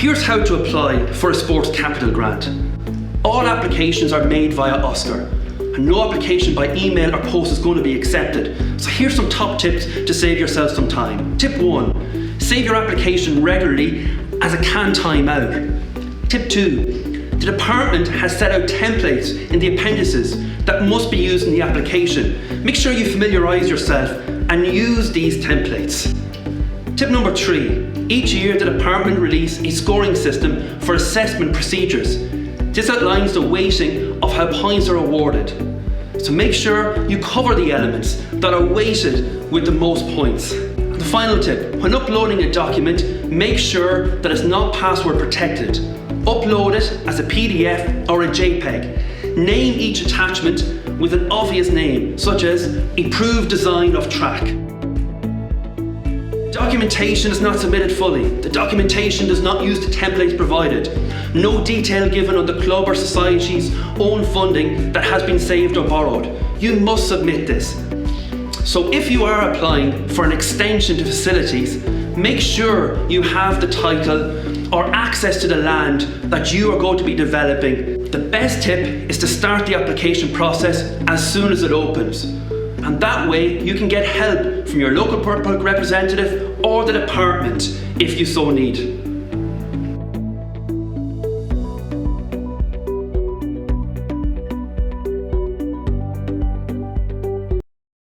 Here's how to apply for a sports capital grant. All applications are made via OSCAR, and no application by email or post is going to be accepted. So here's some top tips to save yourself some time. Tip 1, save your application regularly as a can time out. Tip 2, the department has set out templates in the appendices that must be used in the application. Make sure you familiarise yourself and use these templates. Tip number 3, each year the department release a scoring system for assessment procedures. This outlines the weighting of how points are awarded. So make sure you cover the elements that are weighted with the most points. And the final tip, when uploading a document, make sure that it's not password protected. Upload it as a PDF or a JPEG. Name each attachment with an obvious name, such as Approved Design of Track. Documentation is not submitted fully. The documentation does not use the templates provided. No detail given on the club or society's own funding that has been saved or borrowed. You must submit this. So if you are applying for an extension to facilities, make sure you have the title or access to the land that you are going to be developing. The best tip is to start the application process as soon as it opens. And that way you can get help from your local public representative or the department if you so need.